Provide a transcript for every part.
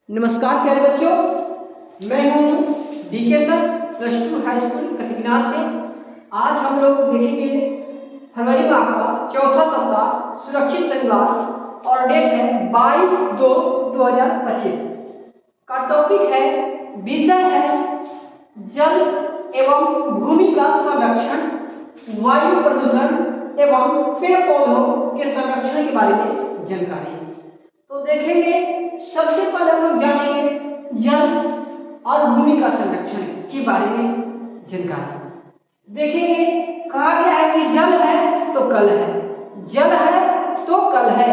नमस्कार प्यारे बच्चों, मैं हूं डीके सर +2 हाई स्कूल कतिकनार से। आज हम लोग देखेंगे फरवरी माह का चौथा सप्ताह सुरक्षित शनिवार और डेट है 22/2/2025 का टॉपिक है, विषय है जल एवं भूमि का संरक्षण, वायु प्रदूषण एवं पेड़ पौधों के संरक्षण के बारे में जानकारी। तो देखेंगे, सबसे पहले हम लोग जानेंगे जल और भूमि का संरक्षण के बारे में जानकारी। देखेंगे, कहा गया है कि जल है तो कल है, जल है तो कल है।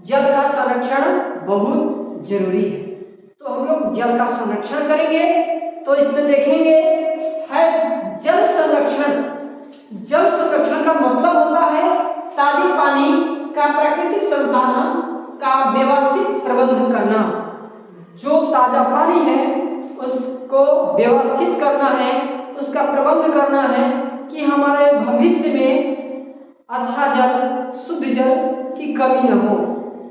जल का संरक्षण बहुत जरूरी है, तो हम लोग जल का संरक्षण करेंगे। तो इसमें देखेंगे है जल संरक्षण। जल संरक्षण का मतलब होता है ताजे पानी का प्राकृतिक संसाधन का व्यवस्थित प्रबंध करना। जो ताजा पानी है उसको व्यवस्थित करना है, उसका प्रबंध करना है कि हमारे भविष्य में अच्छा जल, शुद्ध जल की कमी न हो।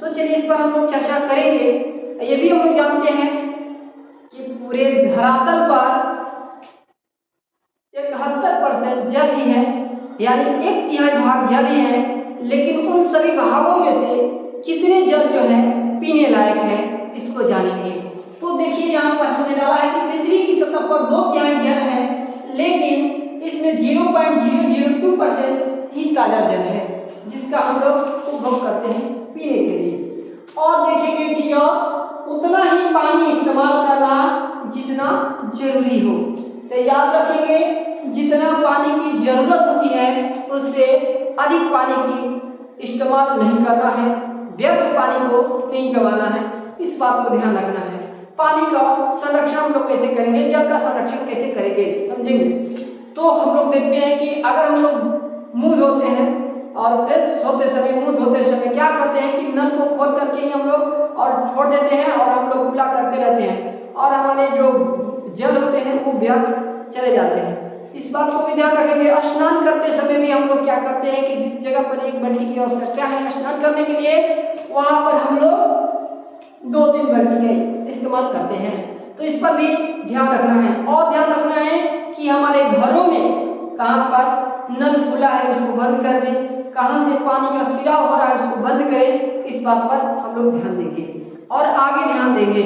तो चलिए इस पर हम लोग चर्चा करेंगे। ये भी हम लोग जानते हैं कि पूरे धरातल पर 71% जल ही है, यानी 1/3 भाग जल ही है। लेकिन उन सभी भागों में से कितने जल जो है पीने लायक है, इसको जानेंगे। तो देखिए, यहाँ पर हमने डाला है कि पृथ्वी की सतह पर 2/3 जल है, लेकिन इसमें 0.002% ही ताजा जल है, जिसका हम लोग उपभोग करते हैं पीने के लिए। और देखेंगे जी, और उतना ही पानी इस्तेमाल करना जितना जरूरी हो। तो याद रखेंगे, जितना पानी की जरूरत होती है उससे अधिक पानी की इस्तेमाल नहीं करना है, व्यर्थ पानी को नहीं गंवाना है, इस बात को ध्यान रखना है। पानी का संरक्षण हम लोग कैसे करेंगे, जल का संरक्षण कैसे करेंगे, समझेंगे। तो हम लोग देखते हैं कि अगर हम लोग मुंह धोते हैं और फ्रेश होते समय, मुंह धोते समय क्या करते हैं कि नल को खोल करके ही हम लोग और छोड़ देते हैं और हम लोग खुला करते रहते हैं, और हमारे जो जल होते हैं वो व्यर्थ चले जाते हैं। इस बात को भी ध्यान रखेंगे। स्नान करते समय भी हम लोग क्या करते हैं कि जिस जगह पर एक बाल्टी की आवश्यकता है स्नान करने के लिए, वहां पर हम लोग 2-3 बाल्टी इस्तेमाल करते हैं। तो इस पर भी ध्यान रखना है। और ध्यान रखना है कि हमारे घरों में कहाँ पर नल खुला है उसको बंद कर दें, कहाँ से पानी का सिराव हो रहा है उसको बंद करें। इस बात पर हम लोग ध्यान देंगे और आगे ध्यान देंगे।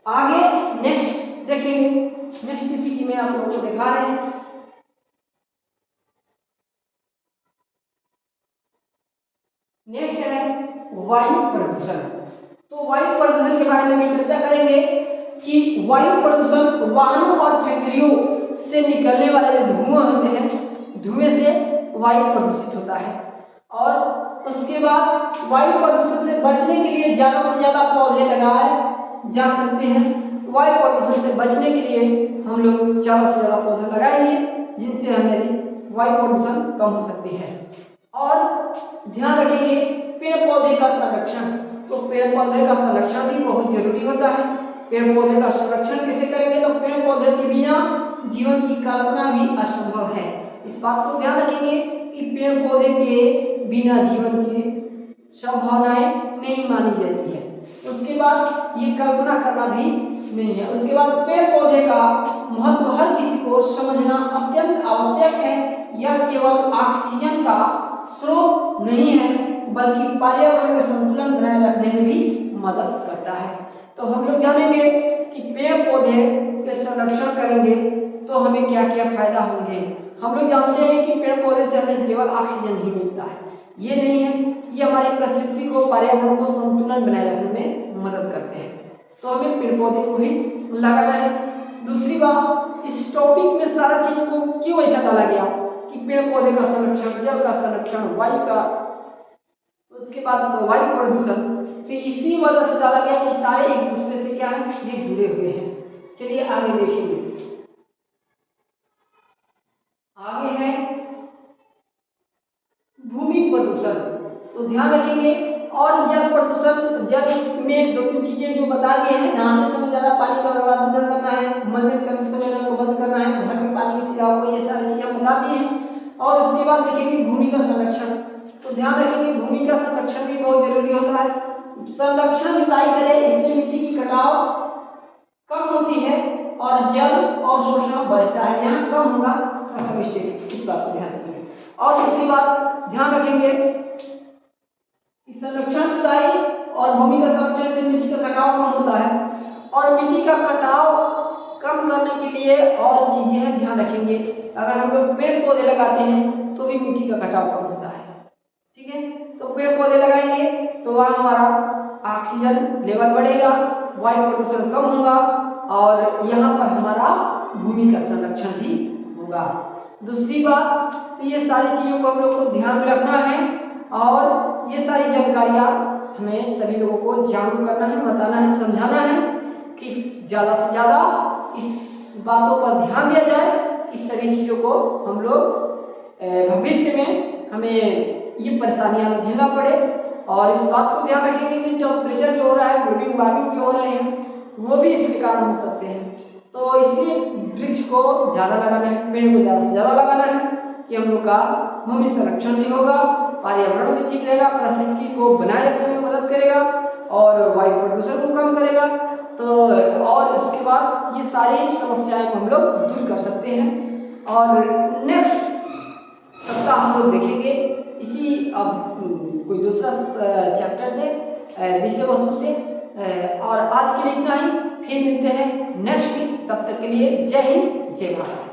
आगे नेक्स्ट देखेंगे, नेक्स्ट पीपीटी में आप लोगों को दिखा रहे हैं। नेक्स्ट है वायु प्रदूषण। तो वायु प्रदूषण के बारे में भी चर्चा करेंगे कि वायु प्रदूषण वाहनों और फैक्ट्रियों से निकलने वाले जो धुआं होते हैं, धुएं से वायु प्रदूषित होता है। और उसके बाद वायु प्रदूषण से बचने के लिए ज्यादा से ज्यादा पौधे लगाए जा सकते हैं। वायु प्रदूषण से बचने के लिए हम लोग ज्यादा से ज्यादा पौधे लगाएंगे, जिनसे हमारी वायु प्रदूषण कम हो सकती है। और ध्यान रखेंगे पेड़ पौधे का संरक्षण। तो पेड़ पौधे का संरक्षण भी बहुत जरूरी होता है। पेड़ पौधे का संरक्षण कैसे करेंगे, तो पेड़ पौधे के बिना जीवन की कल्पना भी असंभव है। इस बात को ध्यान रखेंगे कि पेड़ पौधे के बिना जीवन की संभावनाएं नहीं मानी जाती है। उसके बाद ये कल्पना करना भी नहीं है। उसके बाद पेड़ पौधे का महत्व हर किसी को समझना अत्यंत आवश्यक है। यह केवल ऑक्सीजन का स्रोत नहीं है, बल्कि पर्यावरण का संतुलन बनाए रखने में भी मदद करता है। तो हम लोग जानेंगे कि पेड़ पौधे के संरक्षण करेंगे तो हमें क्या क्या फायदा होंगे। हम लोग जानते हैं कि पेड़ पौधे से हमें केवल ऑक्सीजन ही मिलता है, ये नहीं है, ये हमारी प्रकृति को, पर्यावरण को संतुलन बनाए रखने में मदद करते हैं। तो हमें पेड़ पौधे को भी लगाना है। दूसरी बात, इस टॉपिक में सारा चीज को क्यों ऐसा डाला गया कि पेड़ पौधे का संरक्षण, जल का संरक्षण, वायु का, उसके बाद वायु प्रदूषण, तो इसी वजह से डाला गया कि सारे एक दूसरे से क्या है, ये जुड़े हुए हैं। चलिए आगे देखेंगे। आगे है भूमि प्रदूषण। तो ध्यान रखेंगे। और जल प्रदूषण, जल में 2-3 चीजें जो बता दिए हैं, नहाने समय ज्यादा पानी का बर्बाद न करना है, मंजन करते समय नल को बंद करना है, घर में पानी की सिराव को, ये सारी चीजें हम बता दी हैं। और उसके बाद देखेंगे भूमि का संरक्षण। तो ध्यान रखेंगे भूमि का संरक्षण भी बहुत जरूरी होता है। संरक्षण जुताई करे, इसमें मिट्टी की कटाव कम होती है और जल और शोषण बढ़ता है, यहाँ कम होगा, थोड़ा सा मिस्टेक है, इस बात को ध्यान रखेंगे। और दूसरी बात ध्यान रखेंगे कि संरक्षण जुताई और भूमि का संरक्षण से मिट्टी का कटाव कम होता है, और मिट्टी का कटाव कम करने के लिए और चीजें हैं, ध्यान रखेंगे। अगर हम लोग पेड़ पौधे लगाते हैं तो भी मिट्टी का कटाव कम होता है, ठीक है। तो पेड़ पौधे लगाएंगे तो वहाँ हमारा ऑक्सीजन लेवल बढ़ेगा, वायु प्रदूषण कम होगा और यहाँ पर हमारा भूमि का संरक्षण भी होगा। दूसरी बात, तो ये सारी चीज़ों को हम लोग को ध्यान में रखना है और ये सारी जानकारियाँ हमें सभी लोगों को जागरूक करना है, बताना है, समझाना है कि ज़्यादा से ज़्यादा इस बातों पर ध्यान दिया जाए कि सभी चीज़ों को हम लोग भविष्य में हमें ये परेशानियाँ न झेलना पड़े। और इस बात को ध्यान रखेंगे कि टेम्परेचर जो हो रहा है, ग्लोबल वार्मिंग जो हो रहे हैं, वो भी इसके कारण हो सकते हैं। तो इसलिए वृक्ष को ज़्यादा लगाना है, पेड़ को ज़्यादा से ज़्यादा लगाना है कि हम लोग का भूमि संरक्षण भी होगा, पर्यावरण भी ठीक रहेगा, पारिस्थितिकी को बनाए रखने में मदद करेगा और वायु प्रदूषण को कम करेगा। तो और इसके बाद ये सारी समस्याएं को हम लोग दूर कर सकते हैं। और नेक्स्ट सप्ताह हम लोग देखेंगे इसी कोई दूसरा चैप्टर से, विषय वस्तु से। और आज के लिए इतना ही, फिर मिलते हैं नेक्स्ट वीक। तब तक के लिए जय हिंद, जय भारत।